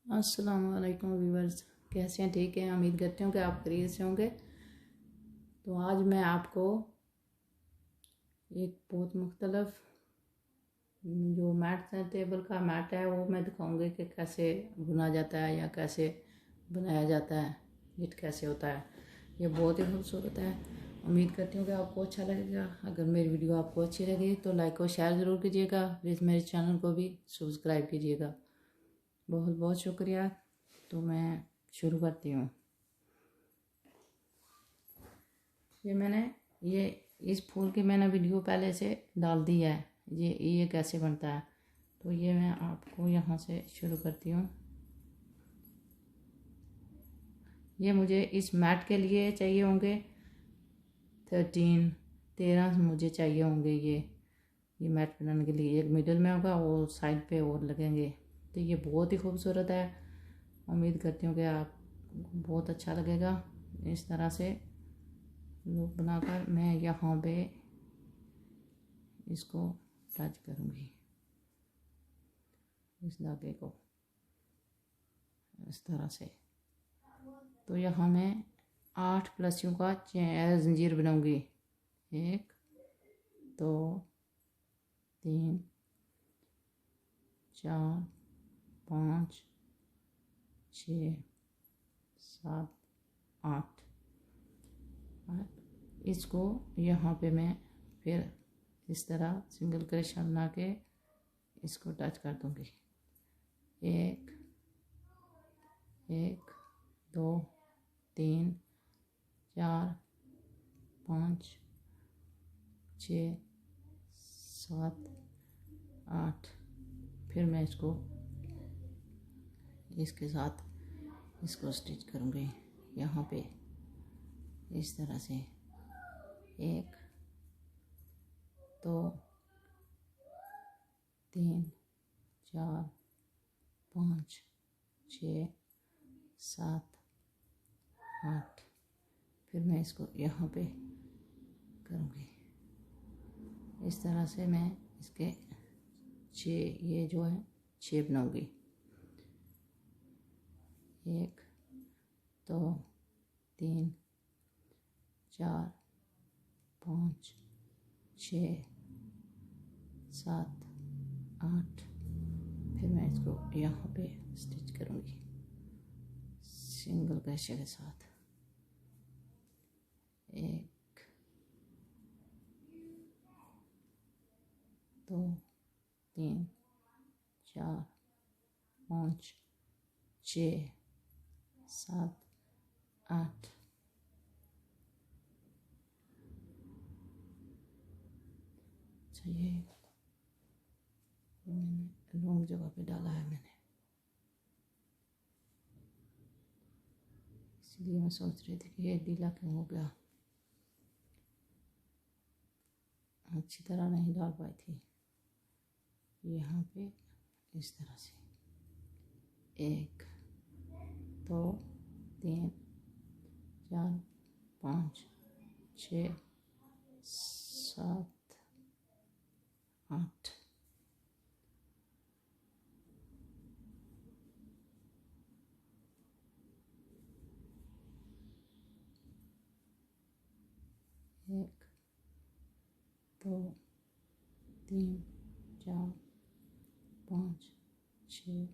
अस्सलाम वालेकुम व्यूवर्स, कैसे हैं? ठीक है, उम्मीद करती हूँ कि आप खैरियत से होंगे। तो आज मैं आपको एक बहुत मुख्तलफ जो मैट है, टेबल का मैट है, वो मैं दिखाऊंगी कि कैसे बुना जाता है या कैसे बनाया जाता है, निट कैसे होता है। ये बहुत ही खूबसूरत है। उम्मीद करती हूँ कि आपको अच्छा लगेगा। अगर मेरी वीडियो आपको अच्छी लगी तो लाइक और शेयर ज़रूर कीजिएगा। प्लीज़ मेरे चैनल को भी सब्सक्राइब कीजिएगा। बहुत बहुत शुक्रिया। तो मैं शुरू करती हूँ। ये इस फूल की मैंने वीडियो पहले से डाल दी है। ये कैसे बनता है, तो ये मैं आपको यहाँ से शुरू करती हूँ। ये मुझे इस मैट के लिए चाहिए होंगे 13 मुझे चाहिए होंगे। ये मैट बनाने के लिए एक मिडल में होगा और साइड पे और लगेंगे। तो ये बहुत ही खूबसूरत है। उम्मीद करती हूँ कि आपको बहुत अच्छा लगेगा। इस तरह से लूप बनाकर मैं यहाँ पे इसको टच करूँगी, इस धागे को इस तरह से। तो यहाँ मैं 8 प्लसियों का जंजीर बनाऊँगी। 1 2 3 4 5 6 7 8। इसको यहाँ पे मैं फिर इस तरह सिंगल क्रोशा बना के इसको टच कर दूँगी। 1 1 2 3 4 5 6 7 8। फिर मैं इसके साथ इसको स्टिच करूँगी यहाँ पे इस तरह से। 1 2 3 4 5 6 7 8। फिर मैं इसको यहाँ पे करूँगी इस तरह से। मैं इसके 6 ये जो है 6 बनाऊँगी। 1 2 3 4 5 6 7 8। फिर मैं इसको यहाँ पे स्टिच करूँगी सिंगल क्रोशे के साथ। 1 2 3 4 5 6 7 8। अच्छा, ये मैंने लॉन्ग जगह पे डाला है मैंने, इसलिए मैं सोच रही थी कि ये ढीला क्यों हो गया, अच्छी तरह नहीं डाल पाई थी। यहाँ पे इस तरह से 1 2 3 4 5 6 7 8। एक 2 3 4 5 6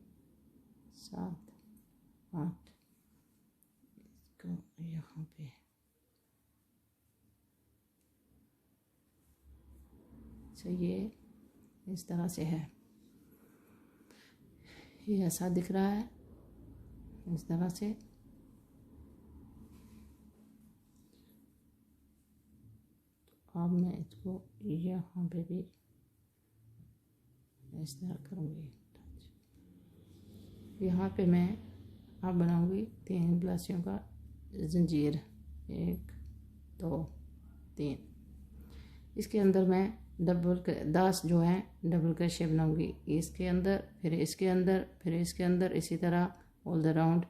7 8। इसको यहाँ पे ये इस तरह से है। ये ऐसा दिख रहा है इस तरह से। अब मैं इसको यहाँ पे भी इस तरह करूँगी। यहाँ पे मैं अब बनाऊँगी 3 प्लसियों का जंजीर। 1 2 3। इसके अंदर मैं 10 जो है डबल क्रोशे बनाऊँगी। इसके अंदर, फिर इसके अंदर, फिर इसके अंदर, इसी तरह ऑल द राउंड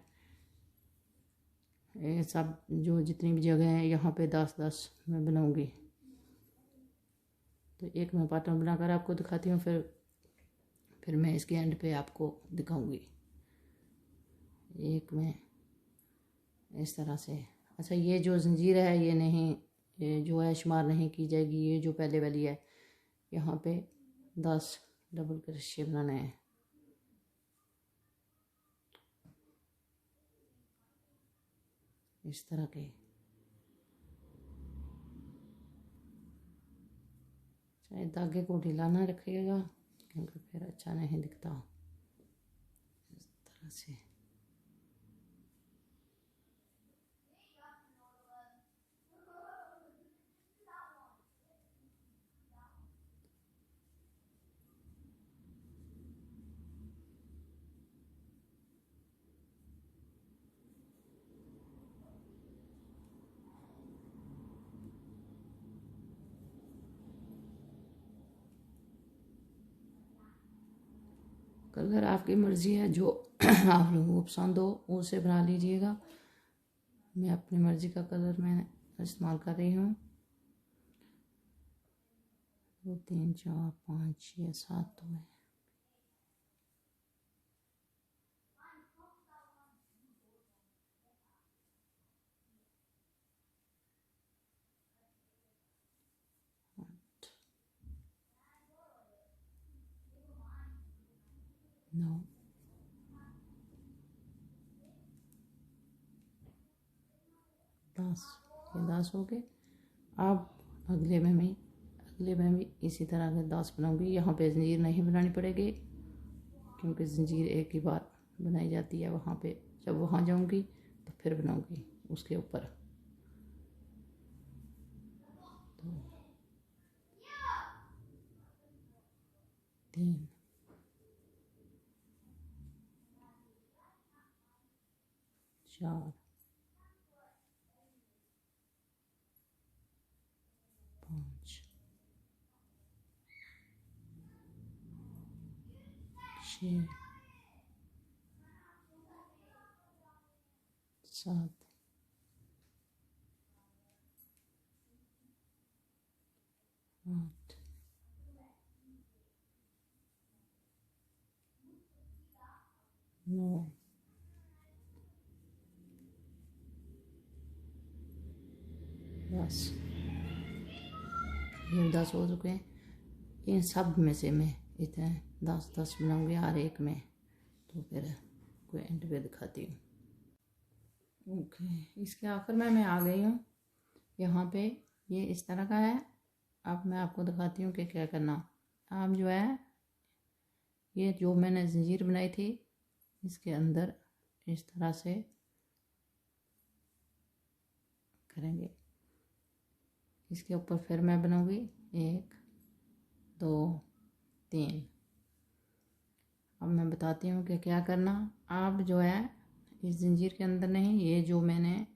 ये सब जो जितनी भी जगह है यहाँ पे 10-10 मैं बनाऊँगी। तो एक मैं पैटर्न बनाकर आपको दिखाती हूँ, फिर मैं इसके एंड पे आपको दिखाऊंगी। एक में इस तरह से। अच्छा, ये जो जंजीर है ये नहीं, ये जो है शुमार नहीं की जाएगी, ये जो पहले वाली है। यहाँ पे 10 डबल क्रोशे बनाने हैं। इस तरह के। चाहे धागे को ढीला ना रखिएगा क्योंकि फिर अच्छा नहीं दिखता। इस तरह से कलर आपकी मर्ज़ी है, जो आप लोगों को पसंद हो उसे बना लीजिएगा। मैं अपनी मर्ज़ी का कलर मैं इस्तेमाल कर रही हूँ। 2 3 4 5 6 7 तो है। नौ 10, ये 10 हो गए। अब अगले में भी इसी तरह के 10 बनाऊंगी। यहाँ पे जंजीर नहीं बनानी पड़ेगी क्योंकि जंजीर एक ही बार बनाई जाती है वहाँ पे। जब वहाँ जाऊंगी तो फिर बनाऊंगी उसके ऊपर। तो 3 4 5 6 7 8 9 10। ये 10 हो चुके हैं। इन सब में से मैं इतने 10 बनाऊंगी हर एक में। तो फिर कोई एंड पे दिखाती हूँ। ओके, इसके आखिर में मैं आ गई हूँ। यहाँ पे ये इस तरह का है। अब मैं आपको दिखाती हूँ कि क्या करना। आप जो है ये जो मैंने जंजीर बनाई थी इसके अंदर इस तरह से करेंगे। इसके ऊपर फिर मैं बनाऊंगी 1 2 3। अब मैं बताती हूँ कि क्या करना। आप जो है इस जंजीर के अंदर नहीं, ये जो मैंने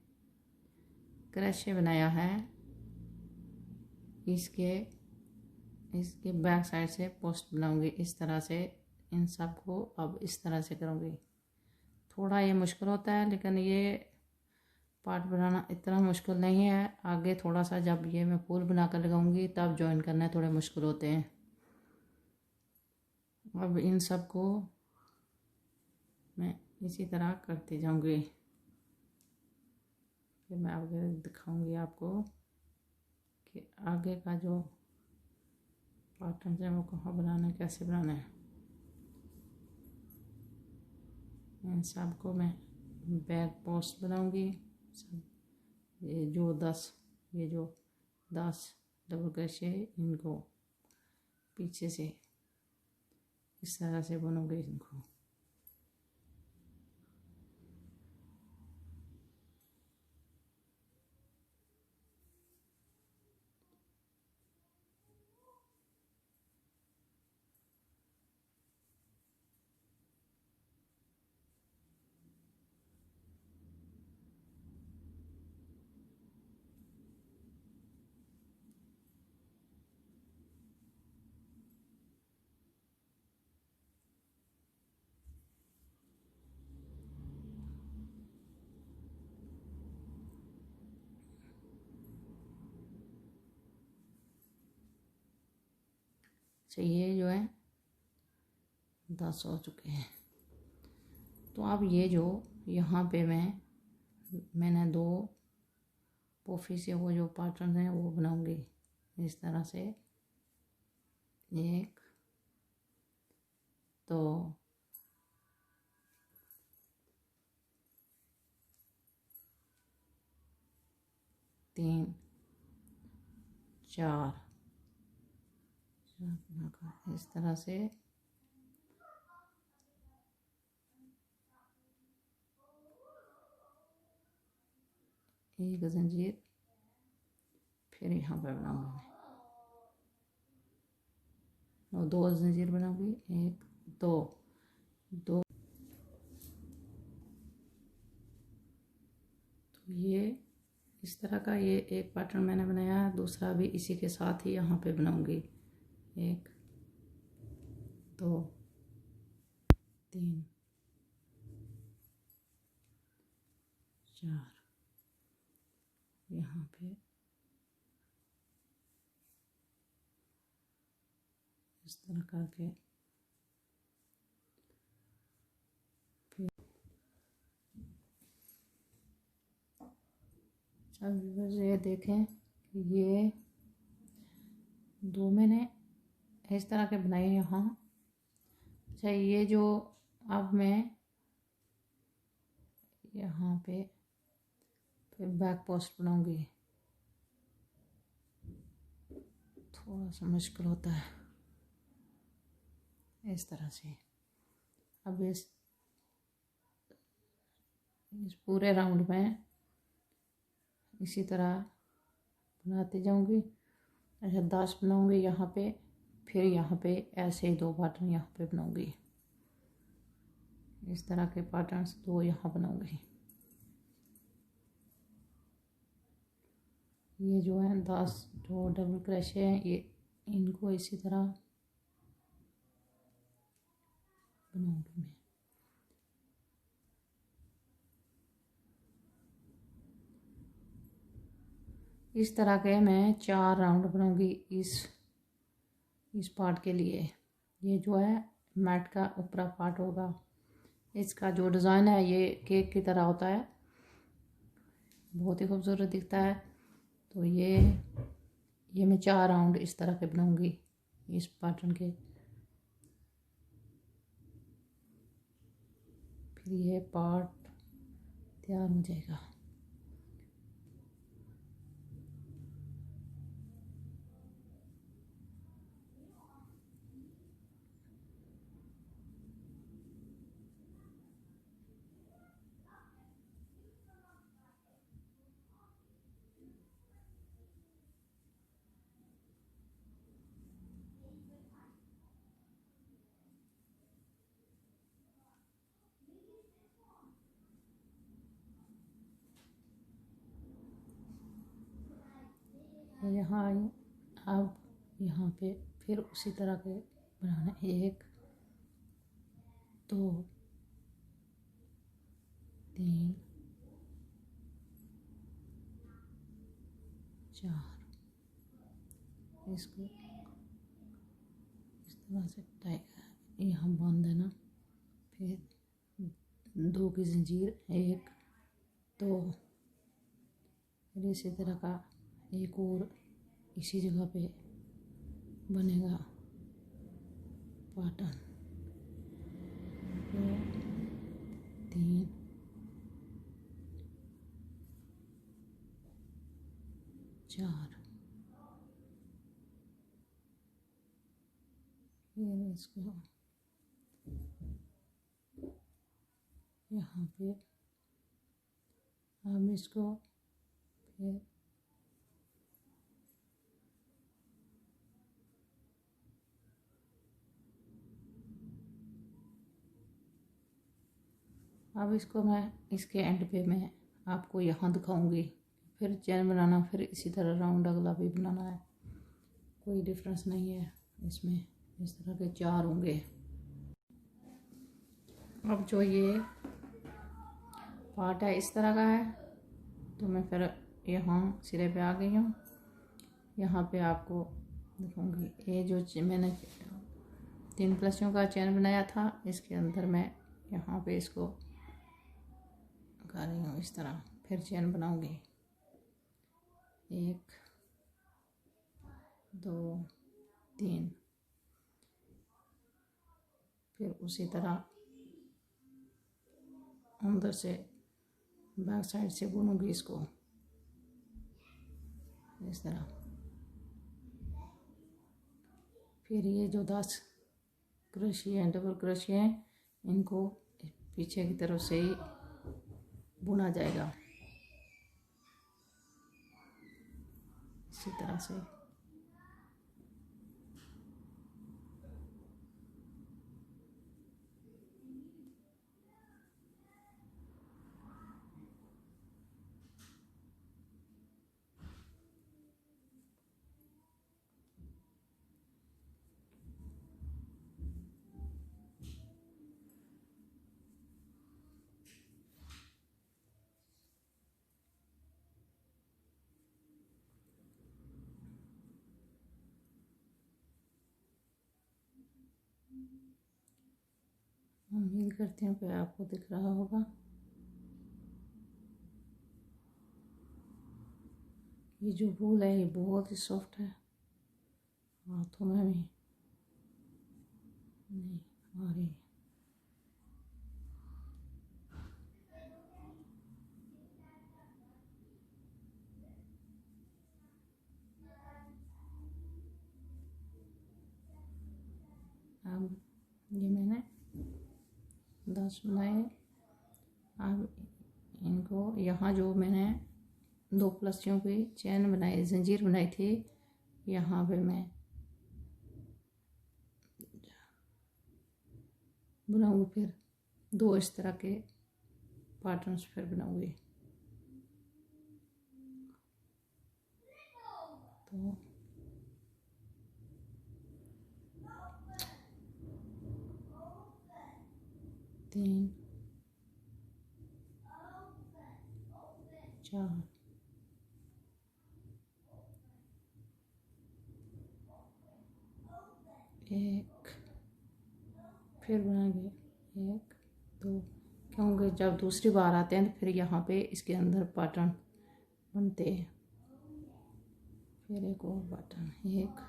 क्रोशे बनाया है इसके बैक साइड से पोस्ट बनाऊंगी इस तरह से। इन सब को अब इस तरह से करूँगी। थोड़ा ये मुश्किल होता है लेकिन ये पार्ट बनाना इतना मुश्किल नहीं है। आगे थोड़ा सा जब ये मैं फूल बना कर लगाऊंगी तब ज्वाइन करना थोड़े मुश्किल होते हैं। अब इन सब को मैं इसी तरह करती जाऊंगी। फिर मैं आगे दिखाऊंगी आपको कि आगे का जो पैटर्न है वो कहाँ बनाना है, कैसे बनाना है। इन सब को मैं बैक पोस्ट बनाऊंगी। सब ये जो 10 डबल क्रोशे इनको पीछे से इस तरह से बनूंगी इनको। अच्छा, ये जो है 10 हो चुके हैं। तो अब ये जो यहाँ पे मैंने 2 पोफी से वो जो पैटर्न हैं वो बनाऊंगी इस तरह से। 1 2 3 4 इस तरह से एक जंजीर फिर यहाँ पर बनाऊंगी और 2 जंजीर बनाऊंगी। 1 2 2। तो ये इस तरह का ये एक पैटर्न मैंने बनाया है। दूसरा भी इसी के साथ ही यहाँ पे बनाऊंगी। 1 2 3 4 यहाँ पे इस तरह करके फिर ये देखें कि ये 2 मैंने इस तरह के बनाए यहाँ। अच्छा, ये जो अब मैं यहाँ पे फिर बैक पोस्ट बनाऊंगी। थोड़ा सा मुश्किल होता है इस तरह से। अब इस पूरे राउंड में इसी तरह बनाती जाऊंगी। अच्छा, 10 बनाऊंगी यहाँ पे, फिर यहाँ पे ऐसे ही 2 पैटर्न यहाँ पे बनाऊंगी। इस तरह के पैटर्न्स 2 यहाँ बनाऊंगी। ये जो है 10 जो डबल क्रोशे हैं ये इनको इसी तरह बनाऊंगी मैं। इस तरह के मैं 4 राउंड बनाऊंगी इस पार्ट के लिए। ये जो है मैट का ऊपरा पार्ट होगा। इसका जो डिज़ाइन है ये केक की तरह होता है, बहुत ही खूबसूरत दिखता है। तो ये मैं 4 राउंड इस तरह के बनाऊंगी इस पैटर्न के। फिर ये पार्ट तैयार हो जाएगा। यहाँ आई। अब यहाँ पे फिर उसी तरह के बनाना। 1 2 3 4 इसको इस तरह से टाइट यहाँ बांध देना। फिर 2 की जंजीर 1 2 फिर इसी तरह का एक और इसी जगह पे बनेगा पैटर्न। 2 3 4 फिर इसको यहाँ पे हम इसको फिर अब इसको मैं इसके एंड पे मैं आपको यहाँ दिखाऊंगी। फिर चैन बनाना, फिर इसी तरह राउंड अगला भी बनाना है, कोई डिफरेंस नहीं है इसमें। इस तरह के 4 होंगे। अब जो ये पार्ट है इस तरह का है, तो मैं फिर यहाँ सिरे पे आ गई हूँ। यहाँ पे आपको दिखाऊंगी ये जो मैंने 3 प्लसियों का चैन बनाया था, इसके अंदर मैं यहाँ पे इसको कर रही हूँ इस तरह। फिर चेन बनाऊंगी 1 2 3, फिर उसी तरह अंदर से बैक साइड से बुनूंगी इसको इस तरह। फिर ये जो 10 क्रोशिया हैं, डबल क्रोशिया हैं, इनको पीछे की तरफ से ही बुना जाएगा इसी तरह से। उम्मीद करती हूँ कि आपको दिख रहा होगा। ये जो वूल है ये बहुत ही सॉफ्ट है, हाथों में भी नहीं आ रही। अब ये मैंने 10 बनाए। अब इनको यहाँ जो मैंने 2 प्लसियों की चैन बनाई, जंजीर बनाई थी, यहाँ पे मैं बनाऊंगी। फिर 2 इस तरह के पैटर्न्स फिर बनाऊंगी। तो 3 4 1, फिर बनाएंगे 1 2, क्योंकि जब दूसरी बार आते हैं तो फिर यहाँ पे इसके अंदर पैटर्न बनते हैं। फिर एक और पैटर्न 1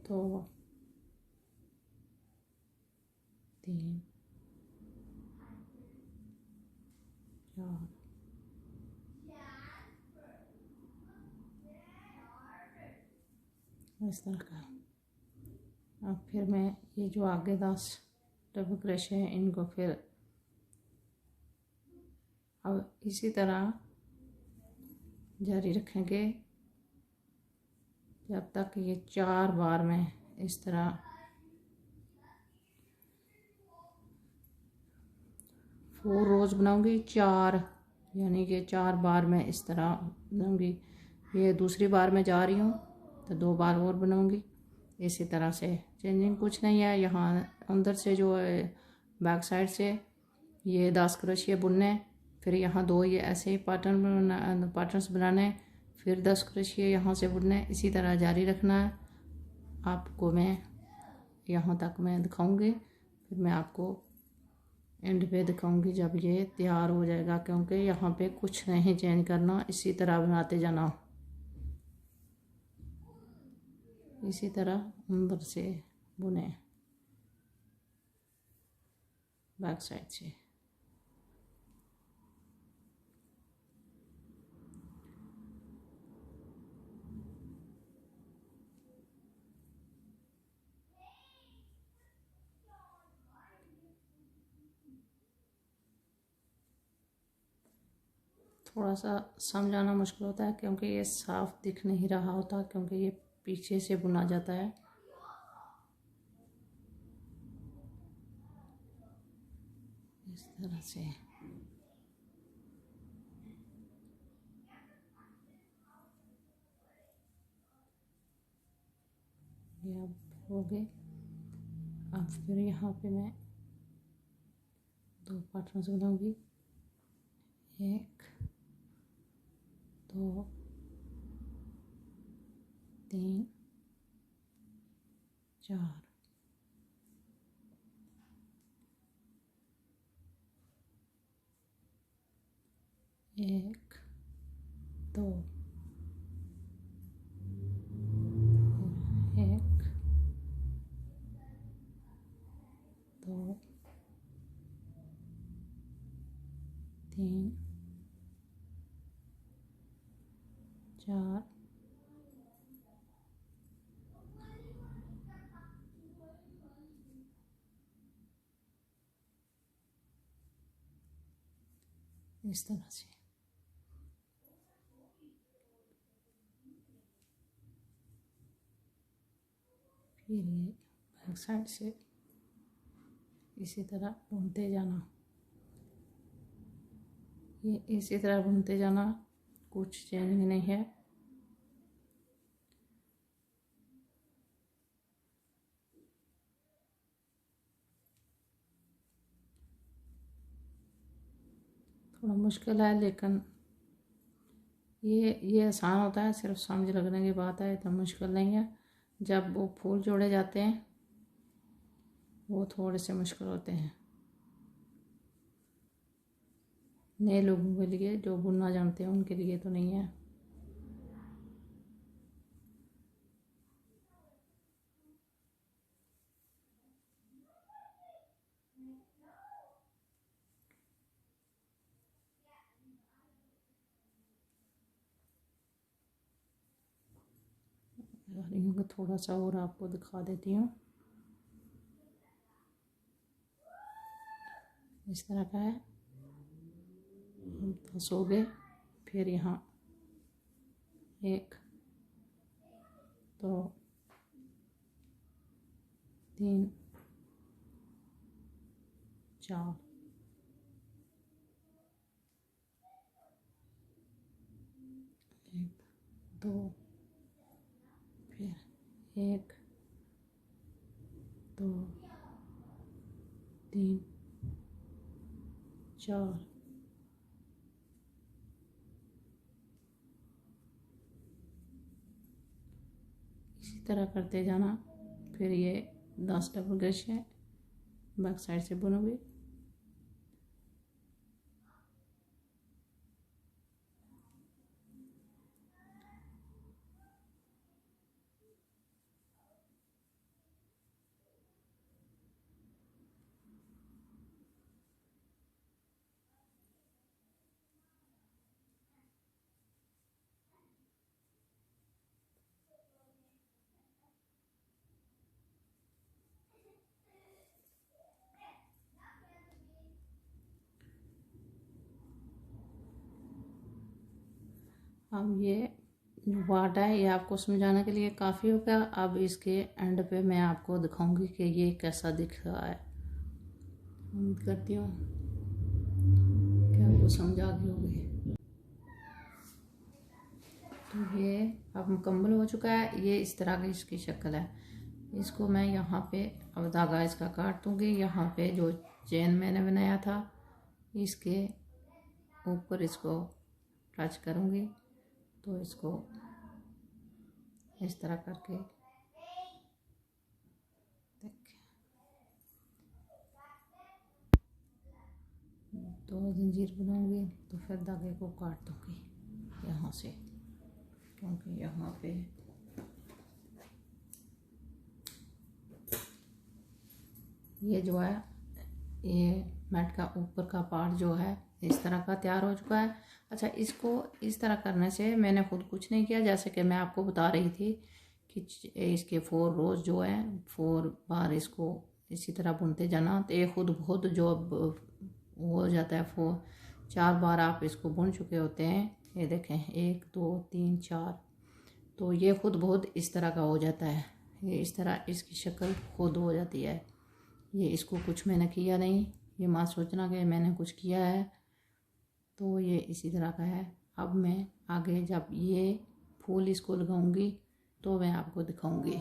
2 3 4 इस तरह का। अब फिर मैं ये जो आगे 10 डबल क्रोशे हैं इनको फिर अब इसी तरह जारी रखेंगे जब तक ये 4 बार में इस तरह 4 रोज बनाऊंगी, 4 यानी कि 4 बार में इस तरह बनाऊंगी। ये दूसरी बार में जा रही हूँ तो 2 बार और बनाऊंगी इसी तरह से। चेंजिंग कुछ नहीं है। यहाँ अंदर से जो बैक साइड से ये 10 क्रोशिया बुनने, फिर यहाँ 2 ये ऐसे ही पैटर्न्स बनाने, फिर 10 क्रोशिया यहाँ से बुनने, इसी तरह जारी रखना है। आपको मैं यहाँ तक मैं दिखाऊंगी, फिर मैं आपको एंड पे दिखाऊंगी जब ये तैयार हो जाएगा, क्योंकि यहाँ पे कुछ नहीं चेंज करना, इसी तरह बनाते जाना। इसी तरह अंदर से बुने बैक साइड से। थोड़ा सा समझाना मुश्किल होता है क्योंकि ये साफ दिख नहीं रहा होता, क्योंकि ये पीछे से बुना जाता है। इस तरह से ये अब हो गए। अब फिर यहाँ पे मैं 2 पैटर्न्स बनाऊंगी, 1 2 3 4। एक, दो, एक, दो, तीन, चार, इस तरह से। फिर ये बैक साइड से इसी तरह बुनते जाना, ये इसी तरह बुनते जाना, कुछ चेंज नहीं है। थोड़ा मुश्किल है लेकिन ये आसान होता है, सिर्फ समझ लगने की बात है, इतना मुश्किल नहीं है। जब वो फूल जोड़े जाते हैं वो थोड़े से मुश्किल होते हैं नए लोगों के लिए, जो बुनना जानते हैं उनके लिए तो नहीं है। थोड़ा सा और आपको दिखा देती हूँ, इस तरह का है। 10 हो गए। फिर यहाँ 1, 2, 3, 4, 1, 2, फिर 1, 2, 3, 4, इसी तरह करते जाना। फिर ये 10 डबल क्रोशे बैक साइड से बुनोगे। अब ये जो वाट है ये आपको समझाने के लिए काफ़ी होगा। अब इसके एंड पे मैं आपको दिखाऊंगी कि ये कैसा दिख रहा है। उम्मीद करती हूँ कि आपको समझ आ गई होगी। तो ये अब मुकम्मल हो चुका है। ये इस तरह की इसकी शक्ल है। इसको मैं यहाँ पे अब धागा इसका काट दूँगी। यहाँ पे जो चेन मैंने बनाया था इसके ऊपर इसको टच करूँगी, तो इसको इस तरह करके दो जंजीर बनाऊंगी, तो फिर धागे को काट दूँगी यहाँ से, क्योंकि यहाँ पे ये जो है ये मैट का ऊपर का पार्ट जो है इस तरह का तैयार हो चुका है। अच्छा, इसको इस तरह करने से मैंने खुद कुछ नहीं किया, जैसे कि मैं आपको बता रही थी कि इसके 4 रोज जो है 4 बार इसको इसी तरह बुनते जाना, तो ये खुद बहुत जो हो जाता है 4 बार आप इसको बुन चुके होते हैं। ये देखें 1, 2, 3, 4, तो ये खुद बहुत इस तरह का हो जाता है। ये इस तरह इसकी शक्ल खुद हो जाती है। ये इसको कुछ मैंने किया नहीं, ये मत सोचना कि मैंने कुछ किया है। तो ये इसी तरह का है। अब मैं आगे जब ये फूल इसको लगाऊंगी तो मैं आपको दिखाऊंगी।